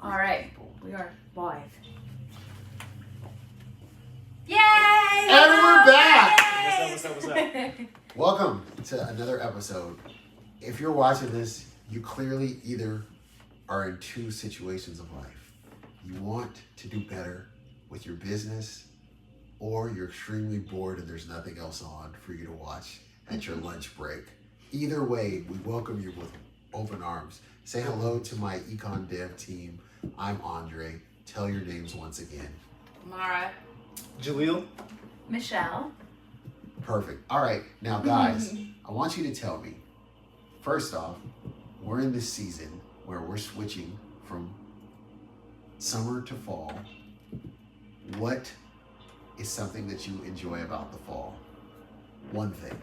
All right, we are live. Yay! And we're back! What's up? Welcome to another episode. If you're watching this, you clearly either are in two situations of life. You want to do better with your business, or you're extremely bored and there's nothing else on for you to watch at your lunch break. Either way, we welcome you with open arms. Say hello to my Econ Dev team. I'm Andre. Tell your names once again. Mara. Jaleel? Michelle. Perfect. All right. Now, guys, I want you to tell me, first off, we're in this season where we're switching from summer to fall. What is something that you enjoy about the fall? One thing.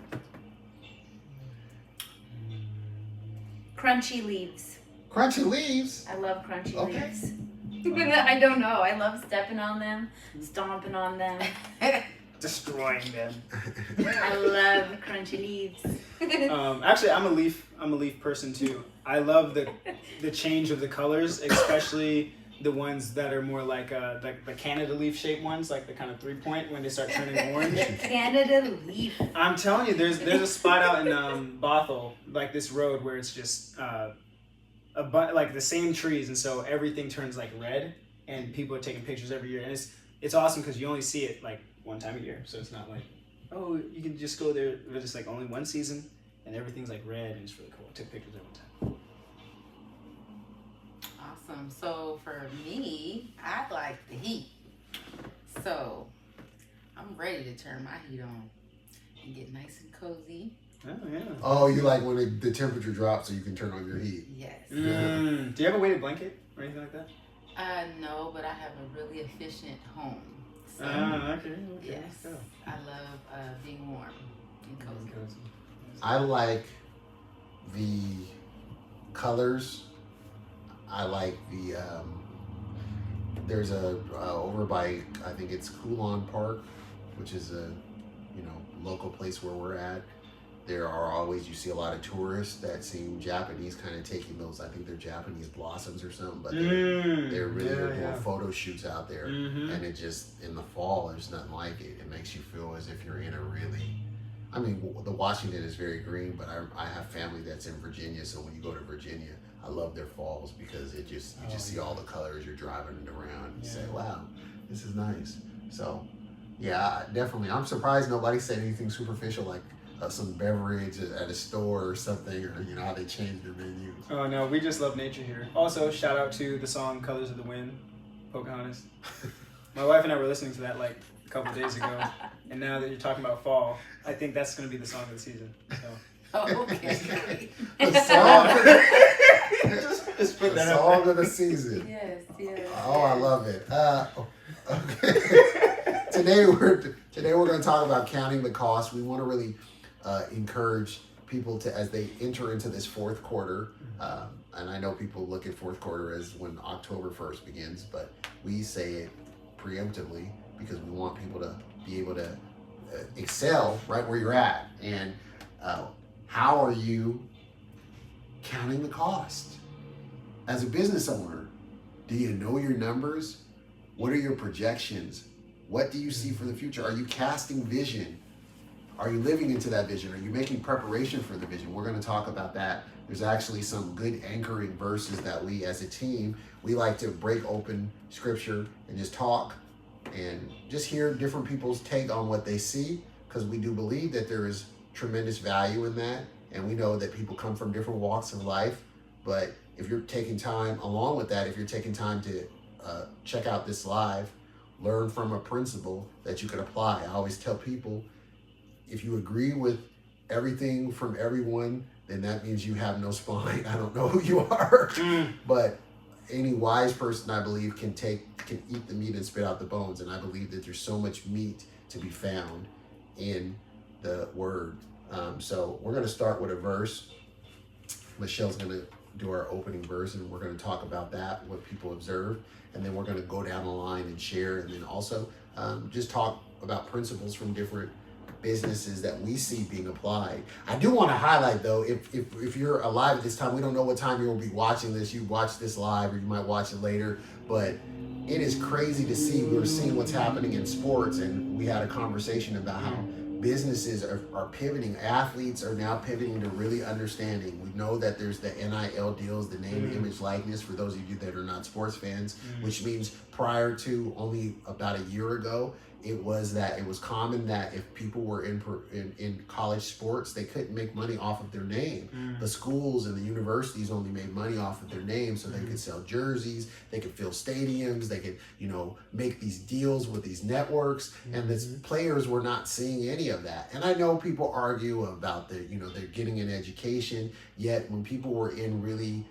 Crunchy leaves. Crunchy leaves. I love crunchy Okay. leaves. I don't know. I love stepping on them, stomping on them. Destroying them. I love crunchy leaves. Actually, I'm a leaf person too. I love the change of the colors, especially the ones that are more like the Canada leaf shaped ones, like the kind of 3-point when they start turning orange. Canada leaf. I'm telling you, there's a spot out in Bothell, like this road where it's just like the same trees, and so everything turns like red, and people are taking pictures every year, and it's awesome because you only see it like one time a year, so it's not like, oh, you can just go there, but it's like only one season, and everything's like red, and it's really cool. I took pictures every time. Awesome. So for me, I like the heat. So I'm ready to turn my heat on and get nice and cozy. Oh yeah. Oh, you like when the temperature drops so you can turn on your heat. Yes. Do you have a weighted blanket or anything like that? No, but I have a really efficient home. So Okay. yes, Let's go. I love being warm and cozy. I like the colors. I like the there's a over by, I think it's Coulon Park, which is a local place where we're at. There are always, you see a lot of tourists that seem Japanese, kind of taking those, I think they're Japanese blossoms or something, but they're really doing photo shoots out there. And it just, in the fall, there's nothing like it. It makes you feel as if you're in a really, I mean, the Washington is very green, but I have family that's in Virginia, so when you go to Virginia, I love their falls because you just see all the colors. You're driving around and you say, wow, this is nice. So, yeah, definitely. I'm surprised nobody said anything superficial like some beverage at a store or something, or how they change their menus. Oh no, we just love nature here. Also, shout out to the song "Colors of the Wind," Pocahontas. My wife and I were listening to that like a couple days ago, and now that you're talking about fall, I think that's going to be the song of the season. So. Okay. The song, Just put the that song up of the season. Yes. Oh, I love it. Okay. Today we're going to talk about counting the cost. We want to really encourage people to, as they enter into this fourth quarter, and I know people look at fourth quarter as when October 1st begins, but we say it preemptively because we want people to be able to excel right where you're at. And how are you counting the cost? As a business owner, do you know your numbers? What are your projections? What do you see for the future? Are you casting vision? Are you living into that vision? Are you making preparation for the vision? We're going to talk about that. There's actually some good anchoring verses that we as a team, we like to break open scripture and just talk and just hear different people's take on what they see, because we do believe that there is tremendous value in that. And we know that people come from different walks of life. But if you're taking time along with that, if you're taking time to check out this live, learn from a principle that you could apply. I always tell people, if you agree with everything from everyone, then that means you have no spine. I don't know who you are, but any wise person, I believe, can eat the meat and spit out the bones. And I believe that there's so much meat to be found in the word. So we're going to start with a verse. Michelle's going to do our opening verse, and we're going to talk about that, what people observe, and then we're going to go down the line and share, and then also just talk about principles from different businesses that we see being applied. I do want to highlight though, if you're alive at this time, we don't know what time you'll be watching this. You watch this live or you might watch it later, but it is crazy to see. We're seeing what's happening in sports, and we had a conversation about how businesses are pivoting. Athletes are now pivoting to really understanding. We know that there's the NIL deals, the name, image, likeness, for those of you that are not sports fans, which means prior to only about a year ago, it was common that if people were in college sports, they couldn't make money off of their name. The schools and the universities only made money off of their name, so they could sell jerseys, they could fill stadiums, they could, make these deals with these networks, and the players were not seeing any of that. And I know people argue about they're getting an education, yet when people were in really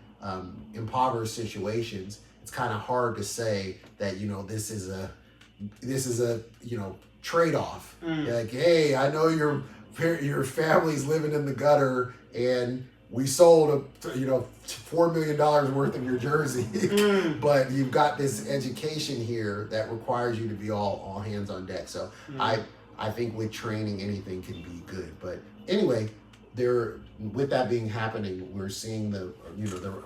impoverished situations, it's kind of hard to say that, this is a trade-off. Like, hey, I know your family's living in the gutter, and we sold $4 million worth of your jersey, but you've got this education here that requires you to be all hands on deck. So I think with training, anything can be good. But anyway, with that being happening, we're seeing the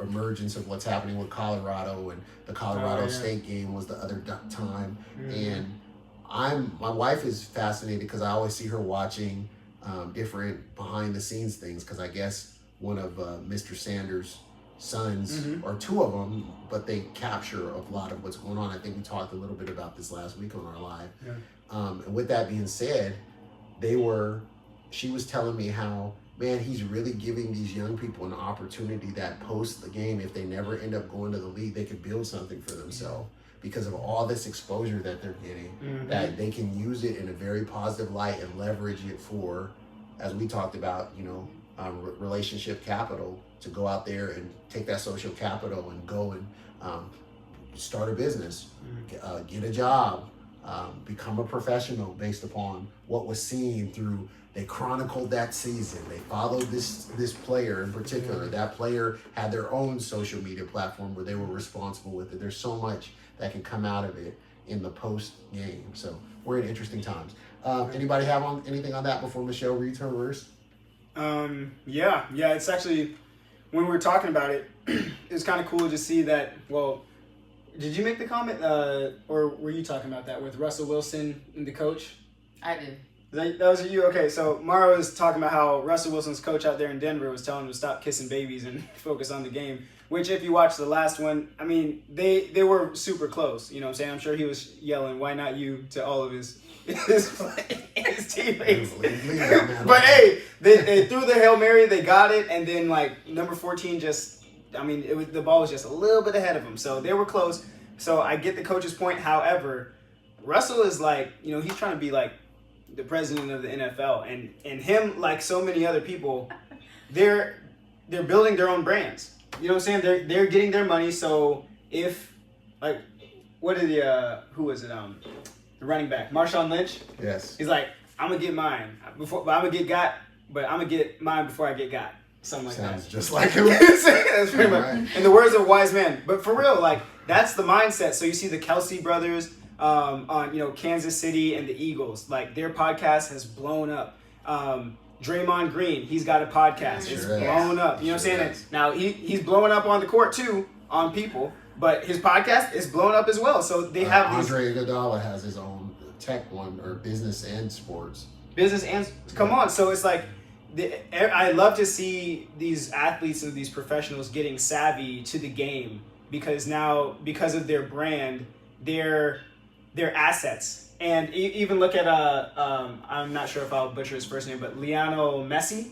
emergence of what's happening with Colorado, and the Colorado State game was the other time. And my wife is fascinated because I always see her watching different behind the scenes things, because I guess one of Mr. Sanders' sons, or two of them, but they capture a lot of what's going on. I think we talked a little bit about this last week on our live. And with that being said, she was telling me how, man, he's really giving these young people an opportunity that post the game, if they never end up going to the league, they could build something for themselves because of all this exposure that they're getting, that they can use it in a very positive light and leverage it for, as we talked about, relationship capital, to go out there and take that social capital and go and start a business, get a job, become a professional based upon what was seen through. They chronicled that season. They followed this player in particular. That player had their own social media platform where they were responsible with it. There's so much that can come out of it in the post game. So we're in interesting times. Anybody have anything on that before Michelle reads her verse? Yeah. It's actually, when we were talking about it, it's kind of cool to see that. Well, did you make the comment, or were you talking about that with Russell Wilson and the coach? I did. That was you? Okay, so Mara was talking about how Russell Wilson's coach out there in Denver was telling him to stop kissing babies and focus on the game, which if you watch the last one, I mean, they were super close, you know what I'm saying? I'm sure he was yelling, "Why not you?" to all of his teammates. But hey, they threw the Hail Mary, they got it, and then number 14 the ball was just a little bit ahead of him, so they were close. So I get the coach's point. However, Russell is he's trying to be the president of the NFL, and him, like so many other people, they're building their own brands. You know what I'm saying? They're getting their money. So if who was it? The running back, Marshawn Lynch. Yes. He's like, I'm gonna get mine I'm gonna get mine before I get got. Something like Sounds that. just like him. That's pretty much. In the words of a wise man. But for real, that's the mindset. So you see the Kelsey brothers on Kansas City and the Eagles. Their podcast has blown up. Draymond Green, he's got a podcast. It's blown up. You know what I'm saying? Now he's blowing up on the court too, on people, but his podcast is blown up as well. So they have Andre Iguodala has his own tech one, or business and sports. Come on. So it's I love to see these athletes and these professionals getting savvy to the game, because now, because of their brand, they're assets. And even look at I'm not sure if I'll butcher his first name, but Lionel Messi.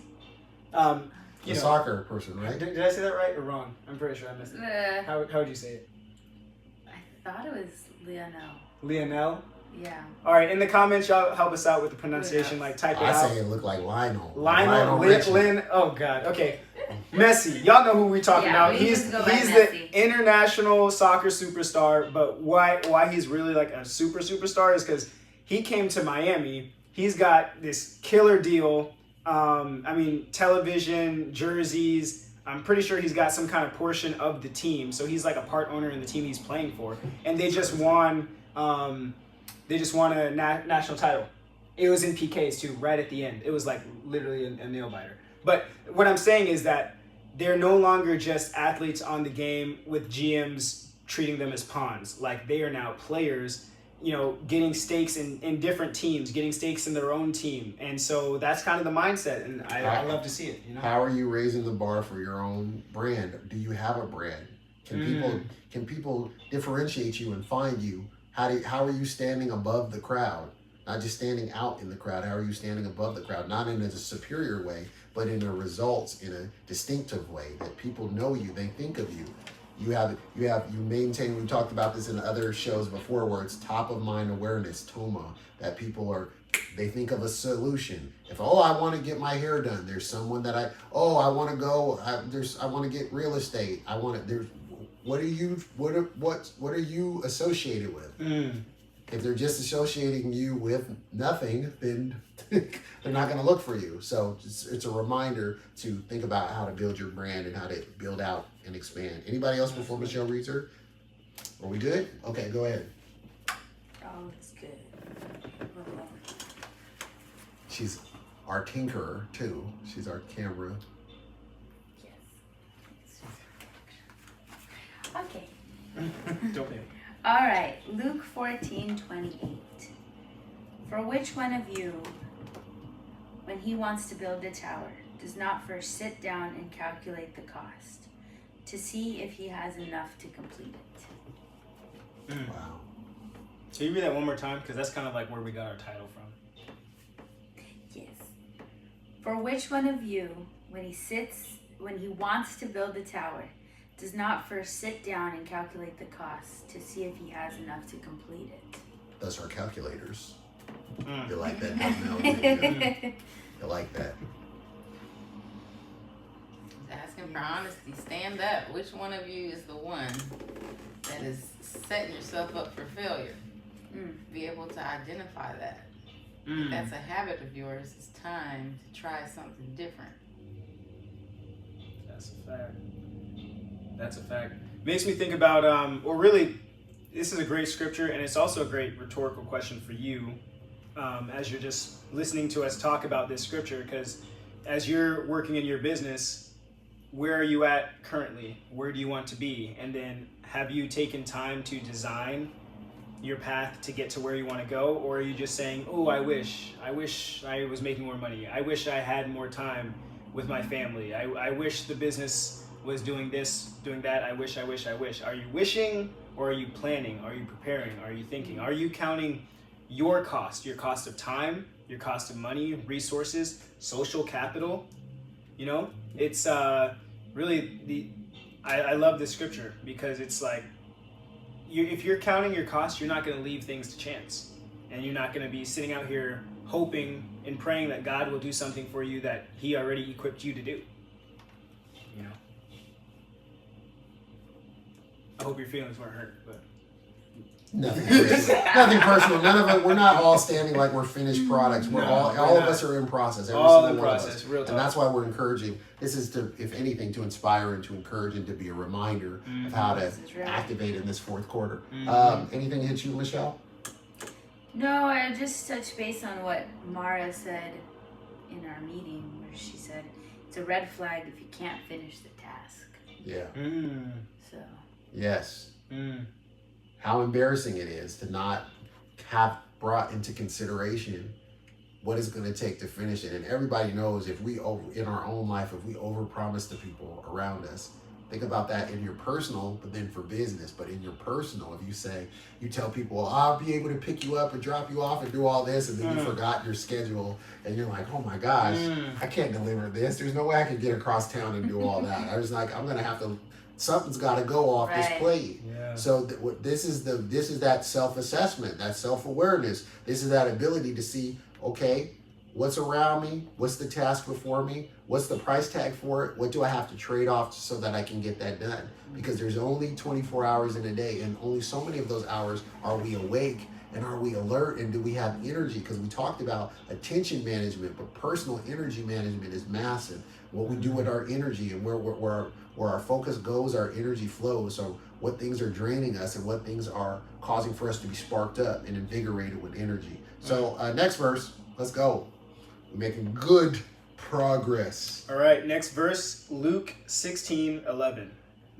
Soccer person, right? Did I say that right or wrong? I'm pretty sure I missed it. How would you say it? I thought it was Lionel. Lionel? Yeah. All right, in the comments, y'all help us out with the pronunciation. Type it out. I say it looked like Lionel. Lin. Oh God. Okay. Messi. Y'all know who we talking about. He's the international soccer superstar. But why he's really a superstar is because he came to Miami. He's got this killer deal. Television, jerseys. I'm pretty sure he's got some kind of portion of the team. So he's a part owner in the team he's playing for. And they just won. A national title. It was in PKs too, right at the end. It was like literally a nail biter. But what I'm saying is that they're no longer just athletes on the game with GMs treating them as pawns. Like, they are now players, you know, getting stakes in different teams, getting stakes in their own team. And so that's kind of the mindset, and I love to see it, you know? How are you raising the bar for your own brand? Do you have a brand? Can people differentiate you and find you? How are you standing above the crowd? Not just standing out in the crowd. How are you standing above the crowd? Not in a superior way, but in a results, in a distinctive way that people know you. They think of you. You maintain. We talked about this in other shows before, where it's top of mind awareness, TOMA. That they think of a solution. If I want to get my hair done, there's someone that I want to go. I want to get real estate. What are you associated with? If they're just associating you with nothing, then they're not going to look for you. So it's a reminder to think about how to build your brand and how to build out and expand. Anybody else before Michelle reads her? Are we good? Okay, go ahead. Oh, that's good. She's our tinkerer too. She's our camera. Yes. Okay. Don't pay. All right, Luke 14:28. For which one of you, when he wants to build a tower, does not first sit down and calculate the cost to see if he has enough to complete it? Wow. So you read that one more time, because that's kind of like where we got our title from. Yes. For which one of you, when he wants to build a tower, does not first sit down and calculate the cost to see if he has enough to complete it? That's our calculators. You like that? No, you like that. Asking for honesty. Stand up. Which one of you is the one that is setting yourself up for failure? Be able to identify that. If that's a habit of yours, it's time to try something different. That's a fact. That's a fact. Makes me think about, this is a great scripture, and it's also a great rhetorical question for you as you're just listening to us talk about this scripture, because as you're working in your business, where are you at currently? Where do you want to be? And then have you taken time to design your path to get to where you want to go? Or are you just saying, oh, I wish I was making more money. I wish I had more time with my family. I wish the business was doing this, doing that. I wish. Are you wishing, or are you planning? Are you preparing? Are you thinking? Are you counting your cost of time, your cost of money, resources, social capital? You know, it's really I love this scripture, because it's like, if you're counting your costs, you're not going to leave things to chance, and you're not going to be sitting out here hoping and praying that God will do something for you that He already equipped you to do. You know. I hope your feelings weren't hurt, but Nothing personal. Nothing personal. None of it. We're not all standing like we're finished products. We're all of us are in process. Every all single in one process. of us. Real talk. And that's why we're encouraging. This is to, if anything, to inspire and to encourage and to be a reminder of how to activate in this fourth quarter. Anything hit you, Michelle? No, I just touched base on what Mara said in our meeting, where she said it's a red flag if you can't finish the task. Yeah. So. Yes. How embarrassing it is to not have brought into consideration what it's going to take to finish it. And everybody knows if we in our own life, if we overpromise to people around us, think about that in your personal, but then for business. But in your personal, if you tell people, well, I'll be able to pick you up and drop you off and do all this, and then you forgot your schedule, and you're like, oh my gosh, I can't deliver this. There's no way I can get across town and do all that. I was like, I'm going to have to, something's got to go off this plate. Yeah. So this is that self-assessment, that self-awareness. This is that ability to see, okay, what's around me? What's the task before me? What's the price tag for it? What do I have to trade off so that I can get that done? Because there's only 24 hours in a day, and only so many of those hours are we awake, and are we alert, and do we have energy? Because we talked about attention management, but personal energy management is massive. What we do with our energy, and where our focus goes, our energy flows. So what things are draining us and what things are causing for us to be sparked up and invigorated with energy. So next verse. Let's go. We're making good progress. All right, next verse, Luke 16:11.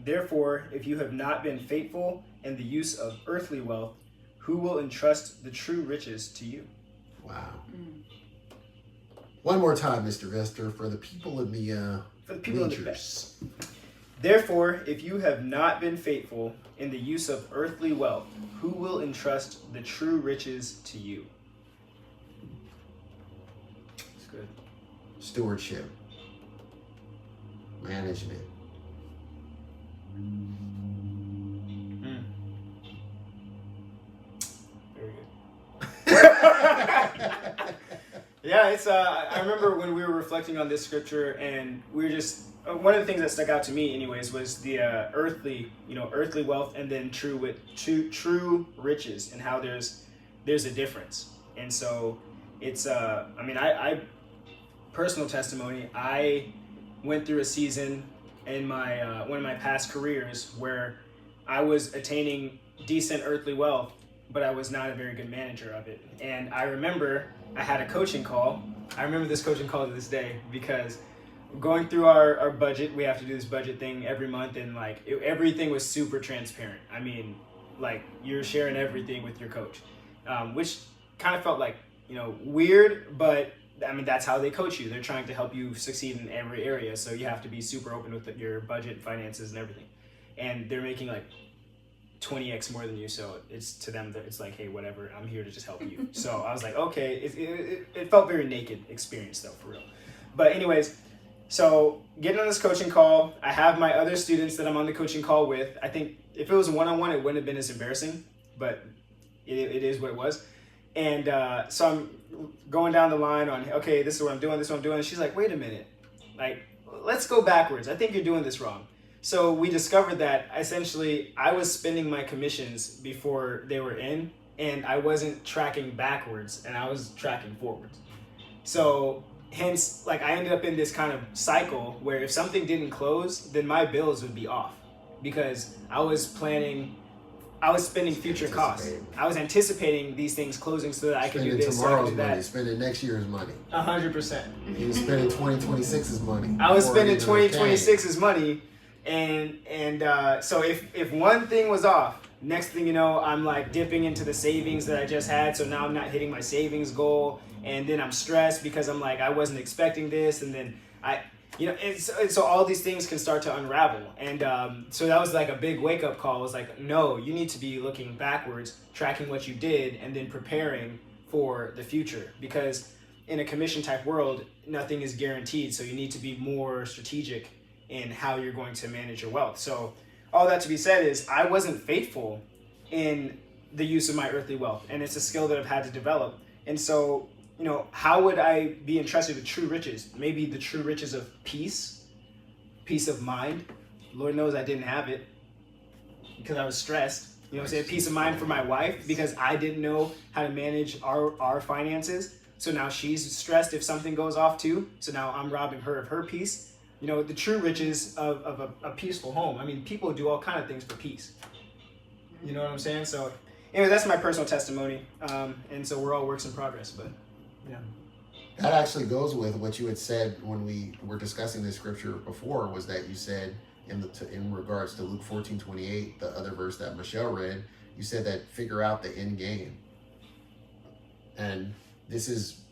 Therefore, if you have not been faithful in the use of earthly wealth, who will entrust the true riches to you? Wow. One more time, Mr. Vester, for the people in the For the people in the back. bleachers. Therefore, if you have not been faithful in the use of earthly wealth, who will entrust the true riches to you? It's good. Stewardship. Management. Very good. Yeah, it's. I remember when we were reflecting on this scripture, and we were just one of the things that stuck out to me, anyways, was the earthly wealth, and then true riches, and how there's a difference. And so it's. I personal testimony. I went through a season in my one of my past careers where I was attaining decent earthly wealth, but I was not a very good manager of it. And I remember I had a coaching call. I remember this coaching call to this day because going through our budget, we have to do this budget thing every month, and everything was super transparent. I mean, like you're sharing everything with your coach, which kind of felt like, weird, but I mean, that's how they coach you. They're trying to help you succeed in every area. So you have to be super open with your budget, finances, and everything. And they're making like 20x more than you, so it's to them that it's like, hey, whatever, I'm here to just help you. So I was like, okay, it felt very naked experience though, for real. But anyways, so getting on this coaching call, I have my other students that I'm on the coaching call with. I think if it was one-on-one, it wouldn't have been as embarrassing, but it is what it was. And so I'm going down the line on, okay, this is what I'm doing, and she's like, wait a minute, like, let's go backwards. I think you're doing this wrong. So we discovered that essentially I was spending my commissions before they were in, and I wasn't tracking backwards, and I was tracking forwards. So hence, like, I ended up in this kind of cycle where if something didn't close, then my bills would be off because I was spending future costs. I was anticipating these things closing so that I could do this, so I could do that. Money, spending next year's money. 100%. You was spending 2026's money. I was spending 2026's money. And so if one thing was off, next thing you know, I'm like dipping into the savings that I just had. So now I'm not hitting my savings goal. And then I'm stressed because I'm like, I wasn't expecting this. And then so all these things can start to unravel. And so that was like a big wake up call. It was like, no, you need to be looking backwards, tracking what you did, and then preparing for the future. Because in a commission type world, nothing is guaranteed. So you need to be more strategic in how you're going to manage your wealth. So all that to be said is I wasn't faithful in the use of my earthly wealth, and it's a skill that I've had to develop. And so, how would I be entrusted with true riches? Maybe the true riches of peace of mind. Lord knows I didn't have it because I was stressed. You know what I'm saying? Peace of mind for my wife because I didn't know how to manage our finances. So now she's stressed if something goes off too. So now I'm robbing her of her peace. The true riches of a peaceful home. I mean, people do all kinds of things for peace. You know what I'm saying? So anyway, that's my personal testimony. And so we're all works in progress, but yeah. That actually goes with what you had said when we were discussing this scripture before, was that you said in regards to Luke 14:28, the other verse that Michelle read, you said that figure out the end game. And this is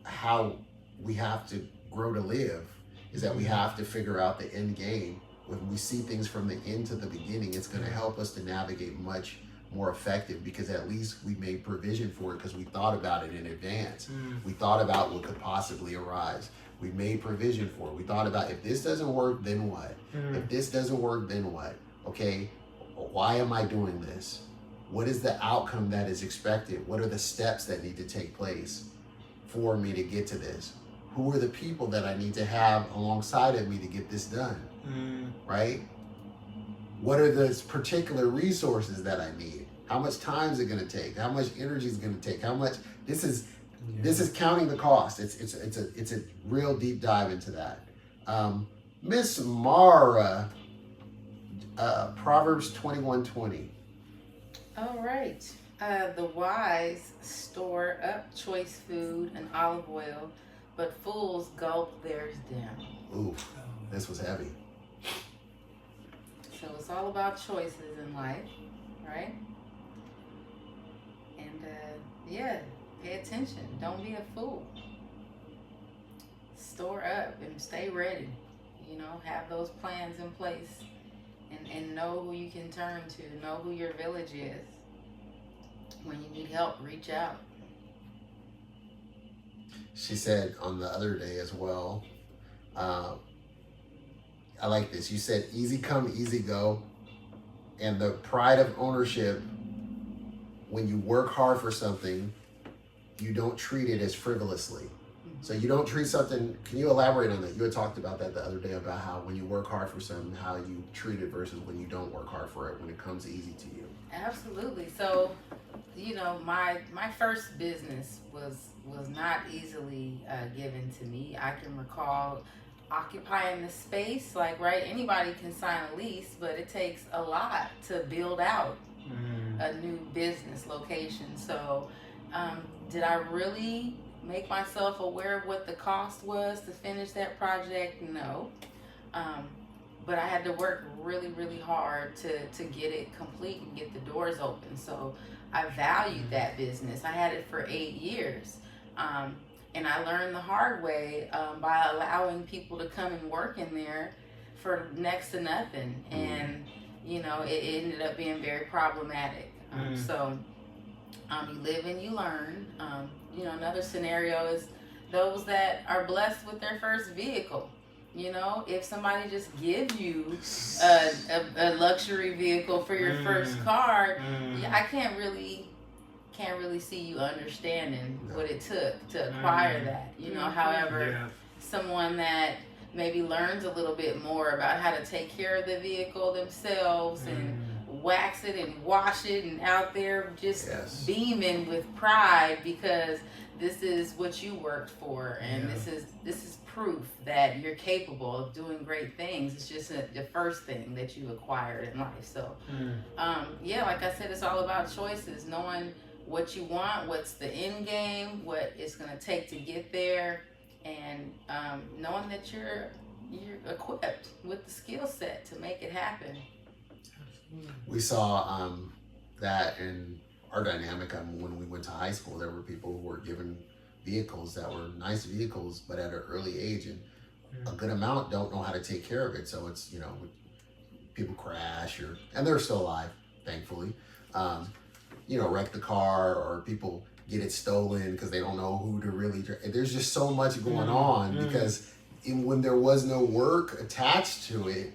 how we have to grow to live, is that we have to figure out the end game. When we see things from the end to the beginning, it's going to help us to navigate much more effective because at least we made provision for it because we thought about it in advance. We thought about what could possibly arise. We made provision for it. We thought about, if this doesn't work, then what? If this doesn't work, then what? Okay, why am I doing this? What is the outcome that is expected? What are the steps that need to take place for me to get to this? Who are the people that I need to have alongside of me to get this done? Right? What are the particular resources that I need? How much time is it going to take? How much energy is it going to take? How much? This is counting the cost. It's a real deep dive into that. Miss Mara, Proverbs 21:20. All right. The wise store up choice food and olive oil, but fools gulp theirs down. Ooh, this was heavy. So it's all about choices in life, right? And yeah, pay attention. Don't be a fool. Store up and stay ready. You know, have those plans in place and know who you can turn to, know who your village is. When you need help, reach out. She said on the other day as well, I like this. You said easy come, easy go. And the pride of ownership, when you work hard for something, you don't treat it as frivolously. So you don't treat something, can you elaborate on that? You had talked about that the other day about how when you work hard for something, how you treat it versus when you don't work hard for it, when it comes easy to you. Absolutely. So, you know, my first business was not easily given to me. I can recall occupying the space, like, right, anybody can sign a lease, but it takes a lot to build out a new business location. So, did I really make myself aware of what the cost was to finish that project? No. But I had to work really, really hard to get it complete and get the doors open. So I valued that business. I had it for 8 years. And I learned the hard way by allowing people to come and work in there for next to nothing. And, you know, it ended up being very problematic. So you live and you learn. You know, another scenario is those that are blessed with their first vehicle. You know, if somebody just gives you a luxury vehicle for your first car, yeah, I can't really see you understanding what it took to acquire that. You know, however, someone that maybe learns a little bit more about how to take care of the vehicle themselves and wax it and wash it and out there just beaming with pride because this is what you worked for and this is proof that you're capable of doing great things. It's just the first thing that you acquired in life. So yeah, like I said, it's all about choices, knowing what you want, what's the end game, what it's going to take to get there, and knowing that you're equipped with the skill set to make it happen. We saw that in our dynamic when we went to high school. There were people who were given vehicles that were nice vehicles, but at an early age, and a good amount don't know how to take care of it. So it's, you know, people crash and they're still alive, thankfully. You know, wreck the car, or people get it stolen because they don't know who to really. There's just so much going on because when there was no work attached to it,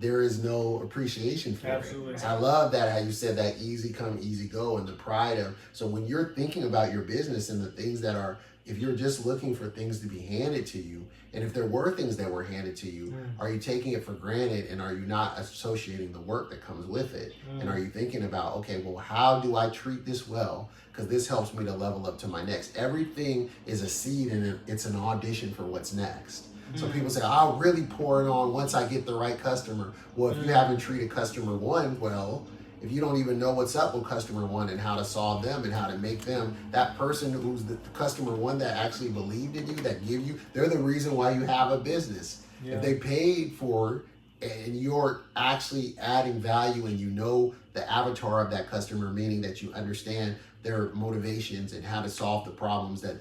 there is no appreciation for it. I love that how you said that easy come, easy go, and the pride of. So when you're thinking about your business and the things that are, if you're just looking for things to be handed to you, and if there were things that were handed to you, are you taking it for granted, and are you not associating the work that comes with it? And are you thinking about, okay, well, how do I treat this well? Because this helps me to level up to my next. Everything is a seed, and it's an audition for what's next. So people say, I'll really pour it on once I get the right customer. Well, if you haven't treated customer one well, if you don't even know what's up with customer one and how to solve them and how to make them, that person who's the customer one that actually believed in you, that give you, they're the reason why you have a business. If they paid for it and you're actually adding value and you know the avatar of that customer, meaning that you understand their motivations and how to solve the problems that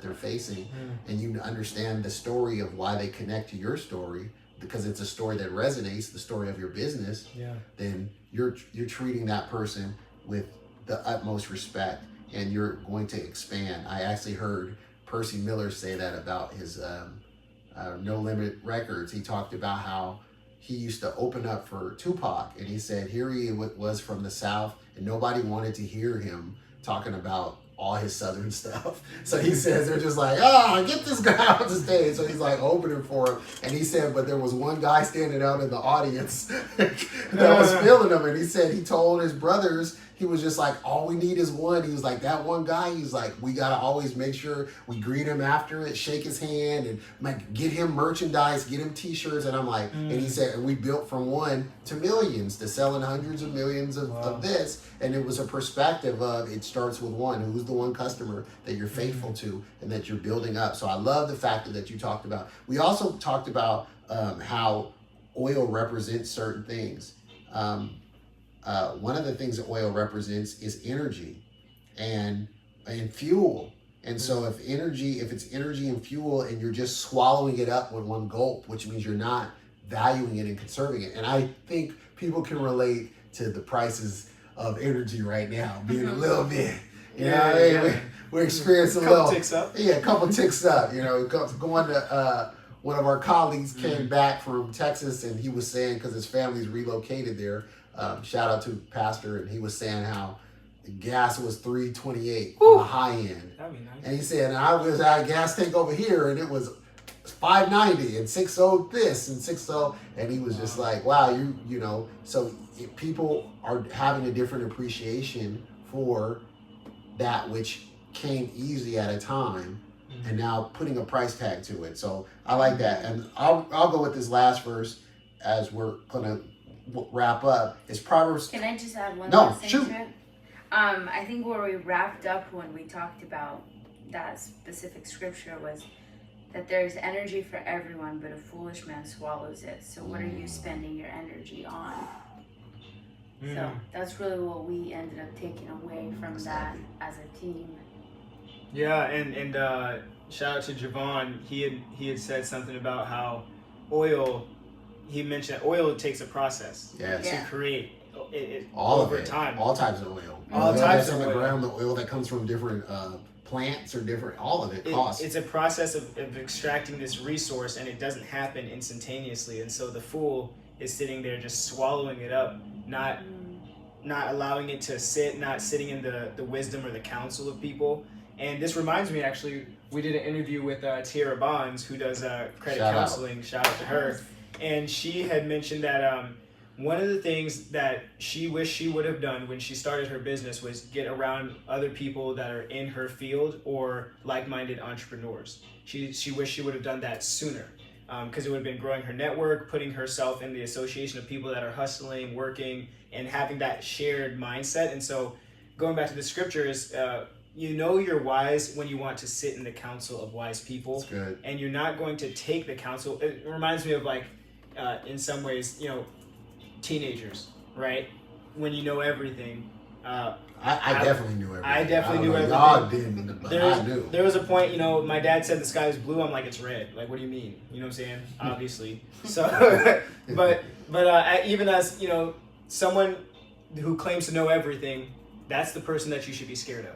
they're facing, and you understand the story of why they connect to your story, because it's a story that resonates, the story of your business, then you're treating that person with the utmost respect, and you're going to expand. I actually heard Percy Miller say that about his No Limit Records. He talked about how he used to open up for Tupac, and he said here he was from the South, and nobody wanted to hear him talking about all his Southern stuff. So he says they're just like, get this guy off the stage. So he's like opening for him, and he said, but there was one guy standing out in the audience that was feeling him, and he said he told his brothers he was just like, all we need is one. He was like, that one guy, he's like, we got to always make sure we greet him after it, shake his hand, and like get him merchandise, get him t-shirts. And I'm like, and he said, and we built from one to millions, to selling hundreds of millions of this. And it was a perspective of, it starts with one. Who's the one customer that you're faithful to and that you're building up? So I love the factor that you talked about. We also talked about how oil represents certain things. One of the things that oil represents is energy and fuel. And so if it's energy and fuel and you're just swallowing it up with one gulp, which means you're not valuing it and conserving it. And I think people can relate to the prices of energy right now being a little bit, we're experiencing a little ticks up. Yeah, a couple ticks up. Going to one of our colleagues came back from Texas, and he was saying, because his family's relocated there, shout out to Pastor, and he was saying how the gas was $3.28 on the high end. That'd be nice. And he said, and I was at a gas tank over here, and it was $5.90 and $6.00 this and $6.00, and he was just like, wow, so people are having a different appreciation for that which came easy at a time, and now putting a price tag to it. So I like that. And I'll go with this last verse as we're gonna wrap up. It's Proverbs. Can I just add one No, last thing shoot. to it? I think where we wrapped up when we talked about that specific scripture was that there's energy for everyone, but a foolish man swallows it. So what are you spending your energy on? So that's really what we ended up taking away from that as a team. Yeah, and shout out to Javon. He had said something about how oil. He mentioned that oil takes a process to create it All over of it, time. all types of oil. All oil types that's of in the oil. ground, the oil that comes from different plants or different, all of it costs. It's a process of extracting this resource, and it doesn't happen instantaneously. And so the fool is sitting there just swallowing it up, not allowing it to sit, not sitting in the wisdom or the counsel of people. And this reminds me, actually, we did an interview with Tiara Bonds, who does credit Shout out. counseling. Shout out to her. And she had mentioned that one of the things that she wished she would have done when she started her business was get around other people that are in her field or like-minded entrepreneurs. She wished she would have done that sooner, because it would have been growing her network, putting herself in the association of people that are hustling, working, and having that shared mindset. And so going back to the scriptures, you're wise when you want to sit in the council of wise people. That's good. And you're not going to take the counsel. It reminds me of in some ways, teenagers, right? When you know everything. I definitely knew everything. I definitely knew everything. Y'all didn't, but I knew. There was a point, my dad said the sky is blue. I'm like, it's red. Like, what do you mean? You know what I'm saying? Obviously. So, but even as, someone who claims to know everything, that's the person that you should be scared of,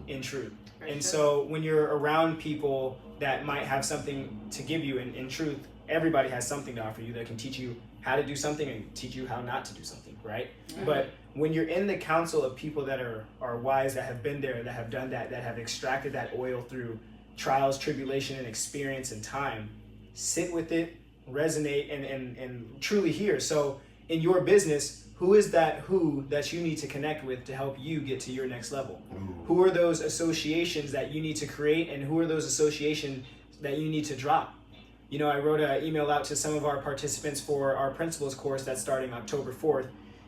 in truth. And so when you're around people that might have something to give you, in truth, everybody has something to offer you that can teach you how to do something and teach you how not to do something, right? Mm-hmm. But when you're in the council of people that are wise, that have been there, that have done that have extracted that oil through trials, tribulation, and experience and time, sit with it, resonate, and truly hear. So in your business, who is that you need to connect with to help you get to your next level? Ooh. Who are those associations that you need to create, and who are those associations that you need to drop? I wrote an email out to some of our participants for our principles course that's starting October 4th.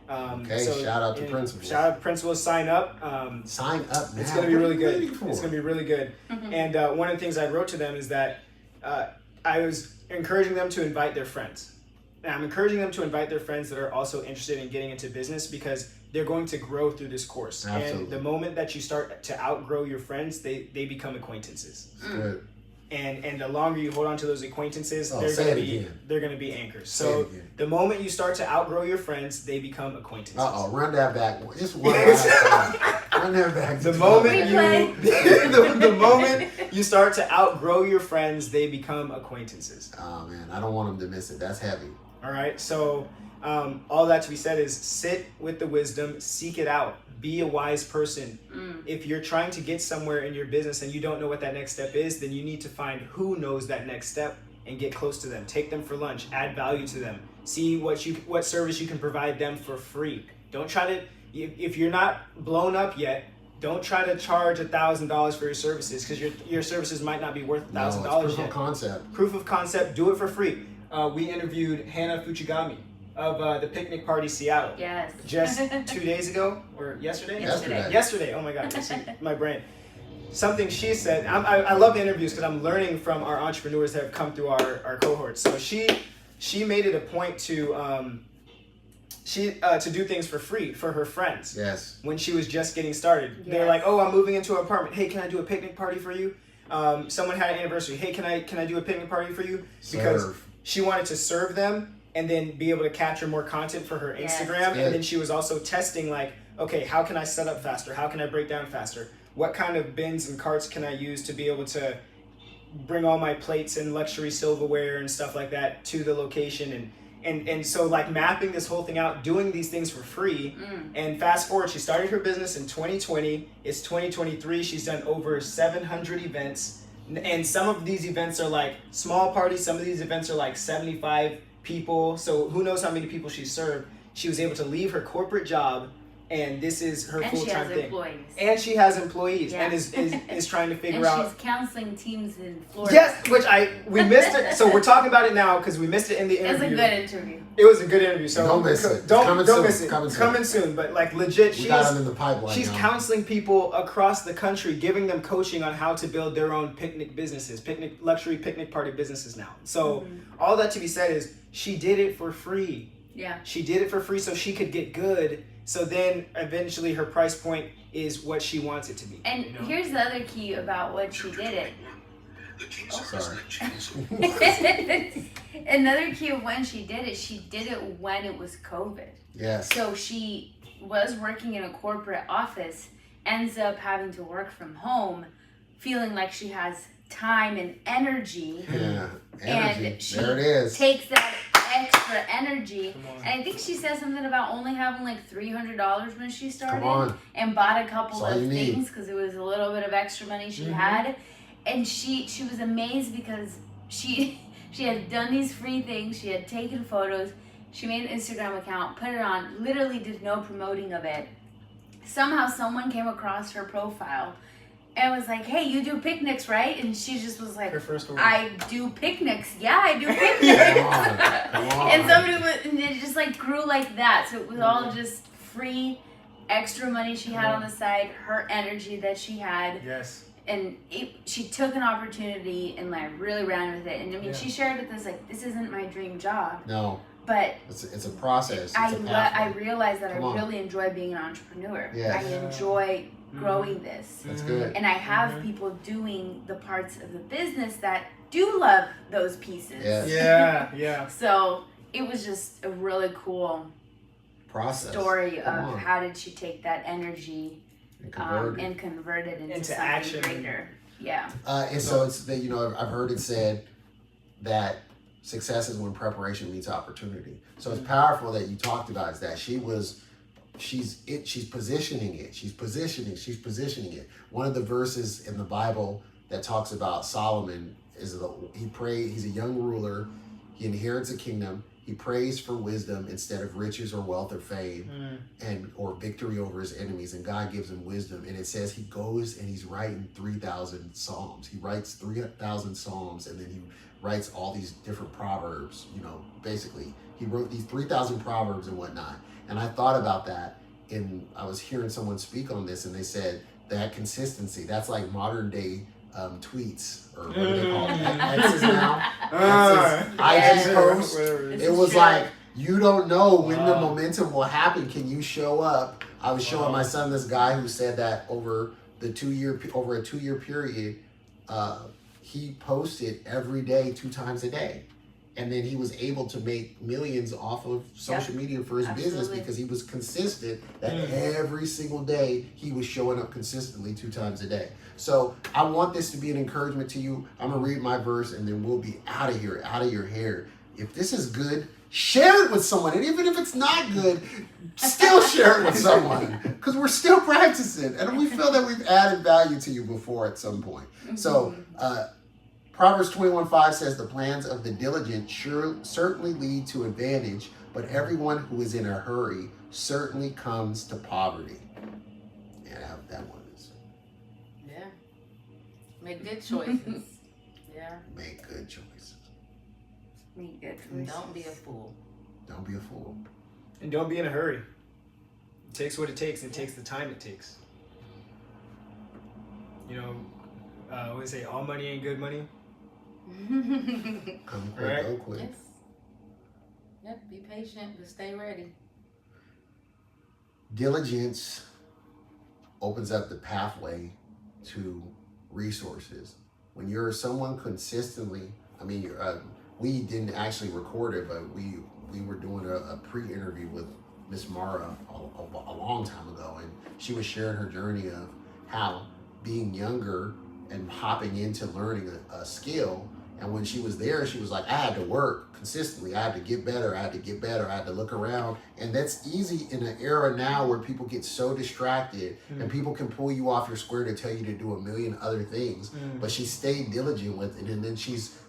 Shout out to principals. Shout out to principals. Sign up. Sign up now. It's going to be really good. It's going to be really good. And one of the things I wrote to them is that I was encouraging them to invite their friends. And I'm encouraging them to invite their friends that are also interested in getting into business, because they're going to grow through this course. Absolutely. And the moment that you start to outgrow your friends, they become acquaintances. Good. And the longer you hold on to those acquaintances, they're gonna be anchors. So the moment you start to outgrow your friends, they become acquaintances. Run that back. Just one last time. Run that back. The moment you start to outgrow your friends, they become acquaintances. Oh man, I don't want them to miss it. That's heavy. All right, so all that to be said is sit with the wisdom, seek it out. Be a wise person. If you're trying to get somewhere in your business and you don't know what that next step is, then you need to find who knows that next step and get close to them. Take them for lunch, add value to them. See what service you can provide them for free. Don't try to, if you're not blown up yet, don't try to charge $1,000 for your services, because your services might not be worth $1,000 proof yet. of concept. Proof of concept. Do it for free. We interviewed Hannah Fuchigami of the Picnic Party Seattle. Yes. Just 2 days ago or yesterday. Yesterday. Yesterday. Oh my God. My brain. Something she said. I love the interviews because I'm learning from our entrepreneurs that have come through our cohorts. So she made it a point to to do things for free for her friends. Yes. When she was just getting started, they're Yes. like, "Oh, I'm moving into an apartment. Hey, can I do a picnic party for you?" Someone had an anniversary. Hey, can I do a picnic party for you? Because Serve. she wanted to serve them and then be able to capture more content for her Yes. Instagram. Good. And then she was also testing, like, okay, how can I set up faster? How can I break down faster? What kind of bins and carts can I use to be able to bring all my plates and luxury silverware and stuff like that to the location? And so, like, mapping this whole thing out, doing these things for free. And fast forward, she started her business in 2020. It's 2023. She's done over 700 events. And some of these events are like small parties. Some of these events are like 75 people. So who knows how many people she served. She was able to leave her corporate job, and this is her And she full-time has thing. employees. And she has employees, Yeah. and is trying to figure And out. she's counseling teams in Florida. Yes, which we missed it. So we're talking about it now because we missed it in the It was interview. a good interview. It was a good interview. So Don't miss it. Don't Coming miss soon. it. Coming soon. Coming soon. But like legit, We got them in the pipeline. she's now. counseling people across the country, giving them coaching on how to build their own picnic businesses, luxury picnic party businesses now. So all that to be said is she did it for free. Yeah. She did it for free so she could get good. So then eventually her price point is what she wants it to be. And you know? here's the other key about what she did it. Sorry. Another key of when she did it when it was COVID. Yes. So she was working in a corporate office, ends up having to work from home, feeling like she has time and energy. Yeah. And Energy. she There it is. takes that extra energy. Come on. And I think she said something about only having like $300 when she started. Come on. And bought a couple That's all of you need. things because it was a little bit of extra money she had. And she was amazed because she had done these free things. She had taken photos. She made an Instagram account, put it on, literally did no promoting of it. Somehow someone came across her profile and was like, "Hey, you do picnics, right?" And she just was like, Her first word. "I do picnics. Yeah, I do picnics." Come on. And somebody and it just like grew like that. So it was all just free, extra money she had on the side, her energy that she had, Yes. and she took an opportunity and like really ran with it. And I mean, Yeah. she shared with us like, "This isn't my dream job, No. but It's a process. It's I a pathway. realized that Come I on. really enjoy being an entrepreneur. Yes. I enjoy growing this." That's good. And I have people doing the parts of the business that do love those pieces. Yes. Yeah. So it was just a really cool Process. story Come of on. how did she take that energy And convert it. and convert it into Into something action. greater. Yeah. And so it's that, you know, I've heard it said that success is when preparation meets opportunity. So it's powerful that you talked about is that she's positioning it. She's positioning it. One of the verses in the Bible that talks about Solomon is he's a young ruler. He inherits a kingdom. He prays for wisdom instead of riches or wealth or fame or victory over his enemies, and God gives him wisdom. And it says he goes and he's writing 3,000 Psalms. He writes 3,000 Psalms, and then he writes all these different proverbs. You know, basically he wrote these 3,000 proverbs and whatnot. And I thought about that, and I was hearing someone speak on this, and they said that consistency, that's like modern day tweets, or what do they call it? X's now. X's, Yes. IG posts. This It is was true. like, you don't know when the Wow. momentum will happen. Can you show up? I was showing my son this guy who said that over a 2-year period, he posted every day 2 times a day. And then he was able to make millions off of social media for his business Absolutely. because he was consistent that every single day he was showing up consistently 2 times a day. So I want this to be an encouragement to you. I'm going to read my verse and then we'll be out of here, out of your hair. If this is good, share it with someone. And even if it's not good, still share it with someone because we're still practicing. And we feel that we've added value to you before at some point. So, Proverbs 21:5 says, "The plans of the diligent certainly lead to advantage, but everyone who is in a hurry certainly comes to poverty. Yeah, that one is. Yeah. Make good choices. Yeah. Make good choices. Make good And choices. don't be a fool. Don't be a fool. And don't be in a hurry. It takes what it takes, and it takes the time it takes. You know, what do they say? All money ain't good money. Come quick, Right. go quick. Yes. Yep. Be patient, but stay ready. Diligence opens up the pathway to resources. When you're someone consistently, I mean, we didn't actually record it, but we were doing a pre-interview with Miss Mara a long time ago, and she was sharing her journey of how being younger and hopping into learning a skill. And when she was there, she was like, I had to work consistently. I had to get better. I had to get better. I had to look around. And that's easy in an era now where people get so distracted and people can pull you off your square to tell you to do a million other things. But she stayed diligent with it. And then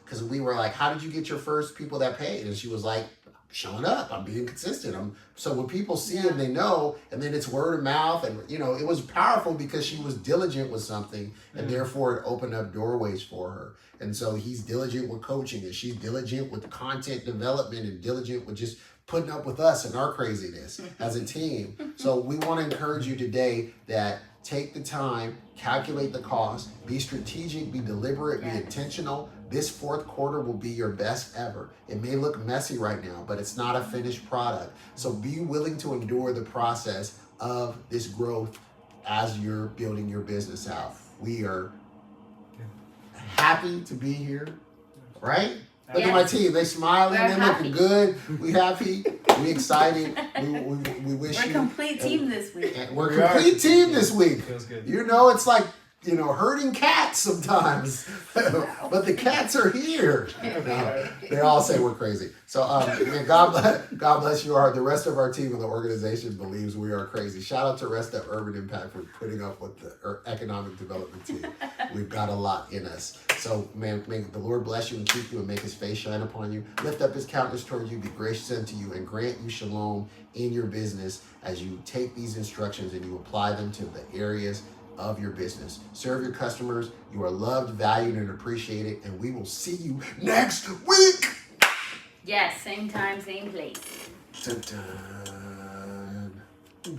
because we were like, how did you get your first people that paid? And she was like, showing up. I'm being consistent. So when people see it, they know, and then it's word of mouth. And, you know, it was powerful because she was diligent with something, and therefore it opened up doorways for her. And so he's diligent with coaching, and she's diligent with content development, and diligent with just putting up with us and our craziness as a team. So we want to encourage you today that take the time, calculate the cost, be strategic, be deliberate, be intentional. This fourth quarter will be your best ever. It may look messy right now, but it's not a finished product. So be willing to endure the process of this growth as you're building your business out. We are happy to be here, right? Look at my team. They smiling. We're They're happy. looking good. We happy. We excited. We wish We're a you. complete team this week. And we're We a are. complete team this week. Feels good. You know, it's like, you know, herding cats sometimes. But the cats are here. No, they all say we're crazy. So, man, God bless you. The rest of our team and the organization believes we are crazy. Shout out to Rest Up Urban Impact for putting up with the economic development team. We've got a lot in us. So, man, may the Lord bless you and keep you and make his face shine upon you. Lift up his countenance towards you, be gracious unto you, and grant you shalom in your business as you take these instructions and you apply them to the areas of your business. Serve your customers. You are loved, valued, and appreciated, and we will see you next week. Yes, same time, same place. Dun, dun.